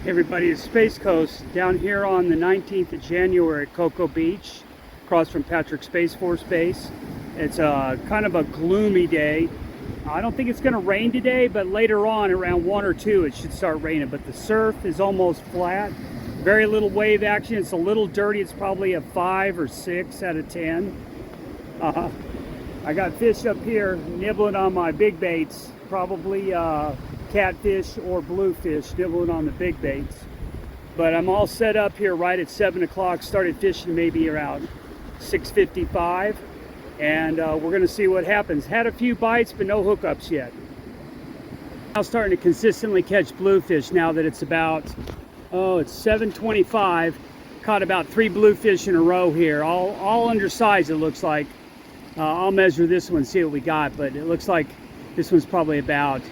Hey everybody, it's Space Coast down here on the 19th of January at Cocoa Beach, across from Patrick Space Force Base. It's kind of a gloomy day. I don't think it's going to rain today, but later on around 1 or 2 it should start raining. But the surf is almost flat. Very little wave action. It's a little dirty. It's probably a 5 or 6 out of 10. I got fish up here nibbling on my big baits, probably catfish or bluefish nibbling on the big baits. But I'm all set up here right at 7 o'clock. Started fishing maybe around 6:55, and we're going to see what happens. Had a few bites, but no hookups yet. I'm starting to consistently catch bluefish now that it's about, it's 7:25. Caught about 3 bluefish in a row here, all undersized it looks like. I'll measure this one, see what we got, but it looks like this one's probably about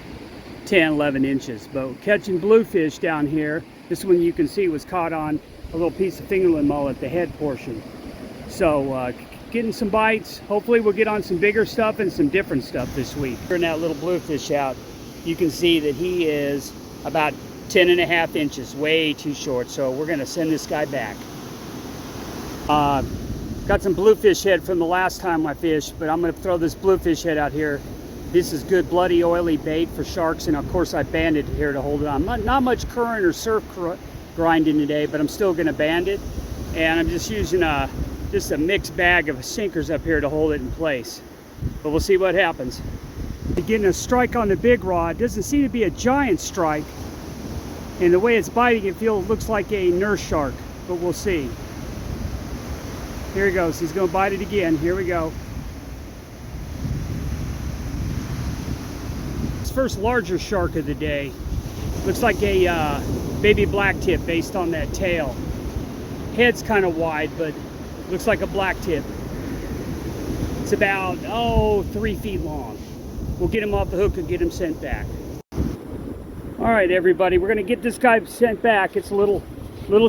10-11 inches. But catching bluefish down here. This one you can see was caught on a little piece of fingerling mullet, the head portion. So getting some bites. Hopefully we'll get on some bigger stuff and some different stuff this week. Turn that little bluefish out. You can see that he is about 10.5 inches, way too short. So we're going to send this guy back. Got some bluefish head from the last time I fished, but I'm going to throw this bluefish head out here. This is good bloody oily bait for sharks, and of course I banded it here to hold it on. Not much current or surf grinding today, but I'm still going to band it, and I'm just using just a mixed bag of sinkers up here to hold it in place. But we'll see what happens. Getting a strike on the big rod. Doesn't seem to be a giant strike, and the way it's biting it looks like a nurse shark, but we'll see. Here he goes. He's going to bite it again. Here we go. First larger shark of the day. Looks like a baby blacktip based on that tail. Head's kind of wide, but looks like a blacktip. It's about 3 feet long. We'll get him off the hook and get him sent back. All right, everybody, we're gonna get this guy sent back. It's a little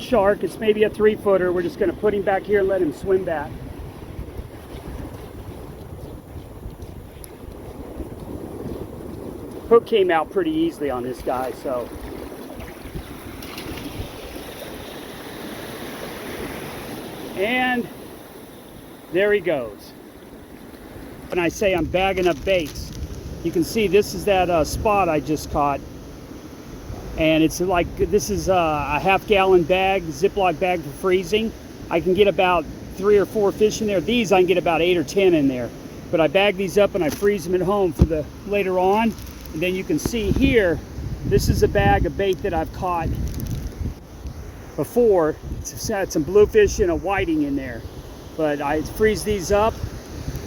shark. It's maybe a 3-footer. We're just gonna put him back here and let him swim back. Hook came out pretty easily on this guy, so. And there he goes. When I say I'm bagging up baits, you can see this is that spot I just caught. And it's like, this is a half-gallon bag, Ziploc bag for freezing. I can get about 3 or 4 fish in there. These I can get about 8 or 10 in there. But I bag these up and I freeze them at home for the later on. And then you can see here, this is a bag of bait that I've caught before. It's had some bluefish and a whiting in there. But I freeze these up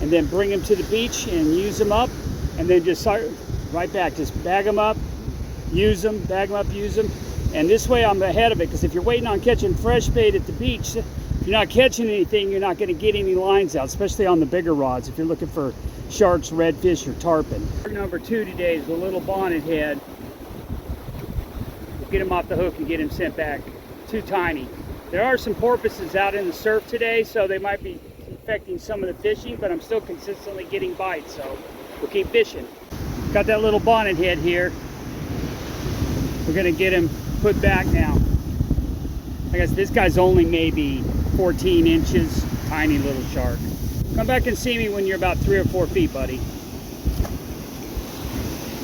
and then bring them to the beach and use them up. And then just start right back, just bag them up, use them, bag them up, use them. And this way I'm ahead of it, because if you're waiting on catching fresh bait at the beach, if you're not catching anything, you're not going to get any lines out, especially on the bigger rods if you're looking for sharks, redfish, or tarpon. Number 2 today is a little bonnet head. We'll get him off the hook and get him sent back. Too tiny. There are some porpoises out in the surf today, so they might be affecting some of the fishing, but I'm still consistently getting bites, so we'll keep fishing. Got that little bonnet head here. We're gonna get him put back now. I guess this guy's only maybe 14 inches, tiny little shark. Come back and see me when you're about 3 or 4 feet, buddy.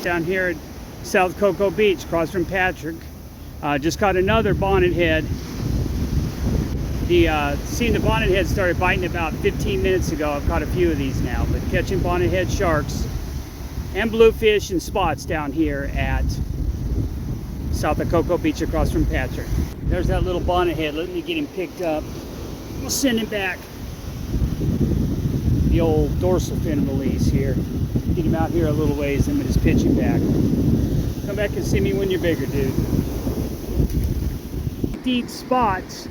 Down here at South Cocoa Beach, across from Patrick. Just caught another bonnet head. Seen the bonnet head started biting about 15 minutes ago. I've caught a few of these now, but catching bonnet head sharks and bluefish and spots down here at south of Cocoa Beach, across from Patrick. There's that little bonnet head. Let me get him picked up. We'll send him back. The old dorsal fin release here. Get him out here a little ways and just pitch him back. Come back and see me when you're bigger, dude. Deep spots.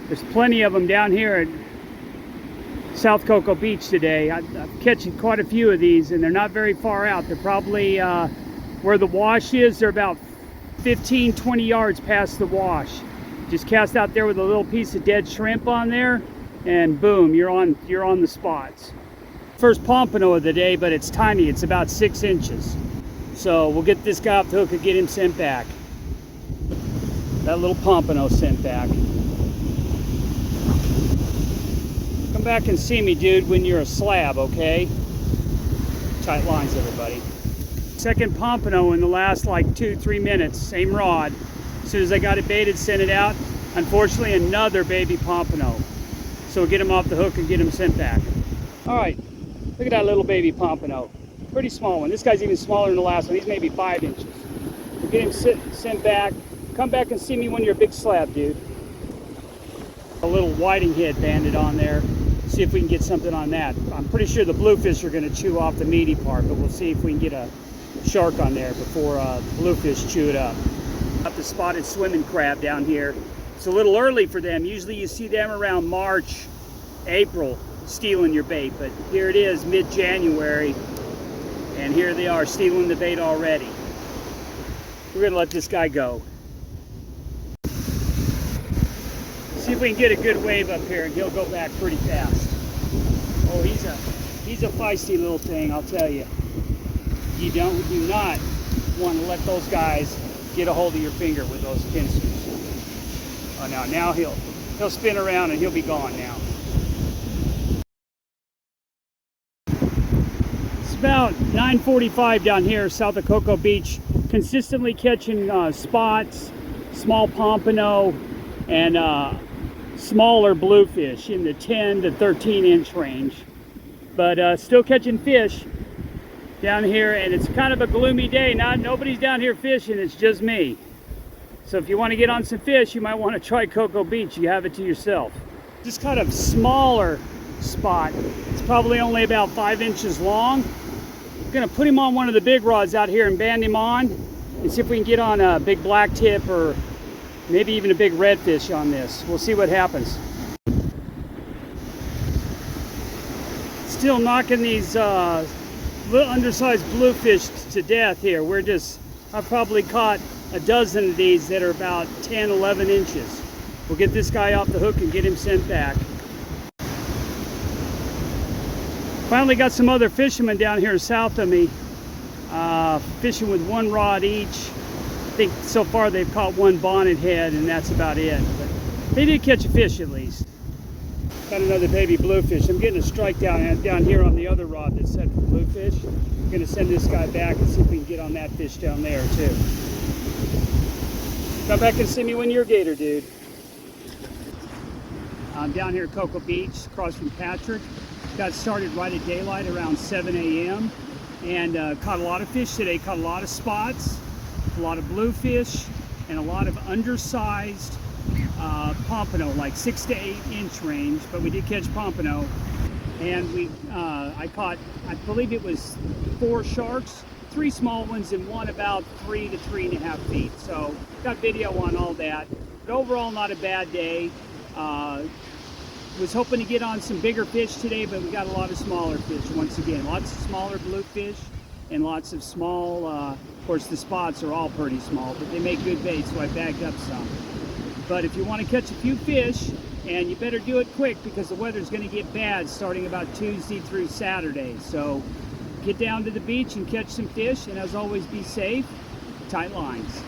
There's plenty of them down here at South Cocoa Beach today. I'm catching quite a few of these, and they're not very far out. They're probably where the wash is. They're about 15-20 yards past the wash. Just cast out there with a little piece of dead shrimp on there, and boom, you're on the spots. First pompano of the day, but it's tiny. It's about 6 inches. So we'll get this guy off the hook and get him sent back. that little pompano sent back. Come back and see me, dude, when you're a slab, okay? Tight lines, everybody. Second pompano in the last like 2-3 minutes, same rod. As soon as I got it baited, sent it out. Unfortunately, another baby pompano. So we'll get him off the hook and get him sent back. All right, look at that little baby pompano. Pretty small one. This guy's even smaller than the last one. He's maybe 5 inches. We'll get him sent back. Come back and see me when you're a big slab, dude. A little whiting head banded on there. See if we can get something on that. I'm pretty sure the bluefish are going to chew off the meaty part, but we'll see if we can get a shark on there before bluefish chew it up. Got the spotted swimming crab down here. It's a little early for them. Usually you see them around March, April, stealing your bait, but here it is mid-January, and here they are stealing the bait already. We're going to let this guy go. See if we can get a good wave up here, and he'll go back pretty fast. Oh, he's a feisty little thing, I'll tell you. You do not want to let those guys get a hold of your finger with those pincers. Oh, now he'll spin around and he'll be gone now. It's about 9:45 down here south of Cocoa Beach, consistently catching spots, small pompano, and smaller bluefish in the 10 to 13 inch range, but still catching fish down here, and it's kind of a gloomy day. Nobody's down here fishing, it's just me. So if you want to get on some fish, you might want to try Cocoa Beach. You have it to yourself. This kind of smaller spot, it's probably only about 5 inches long. I'm gonna put him on one of the big rods out here and band him on and see if we can get on a big blacktip or maybe even a big redfish on this. We'll see what happens. Still knocking these little undersized bluefish to death here. I've probably caught a dozen of these that are about 10, 11 inches. We'll get this guy off the hook and get him sent back. Finally got some other fishermen down here south of me, fishing with one rod each. I think so far they've caught one bonnet head, and that's about it. But they did catch a fish at least. Got another baby bluefish. I'm getting a strike down here on the other rod that's set for bluefish. I'm going to send this guy back and see if we can get on that fish down there too. Come back and see me when you're a gator, dude. I'm down here at Cocoa Beach, across from Patrick. Got started right at daylight around 7 a.m. and caught a lot of fish today. Caught a lot of spots, a lot of bluefish, and a lot of undersized pompano, like 6 to 8 inch range. But we did catch pompano, and I caught, I believe it was 4 sharks, 3 small ones and one about 3 to 3.5 feet. So got video on all that. But overall, not a bad day. Was hoping to get on some bigger fish today, but we got a lot of smaller fish once again. Lots of smaller bluefish and lots of small, of course the spots are all pretty small, but they make good bait, so I bagged up some. But if you want to catch a few fish, and you better do it quick because the weather's going to get bad starting about Tuesday through Saturday. So get down to the beach and catch some fish, and as always, be safe, tight lines.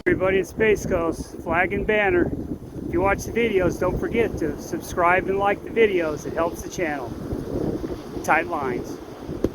Everybody at Space Coast, flag and banner. If you watch the videos, don't forget to subscribe and like the videos. It helps the channel. Tight lines.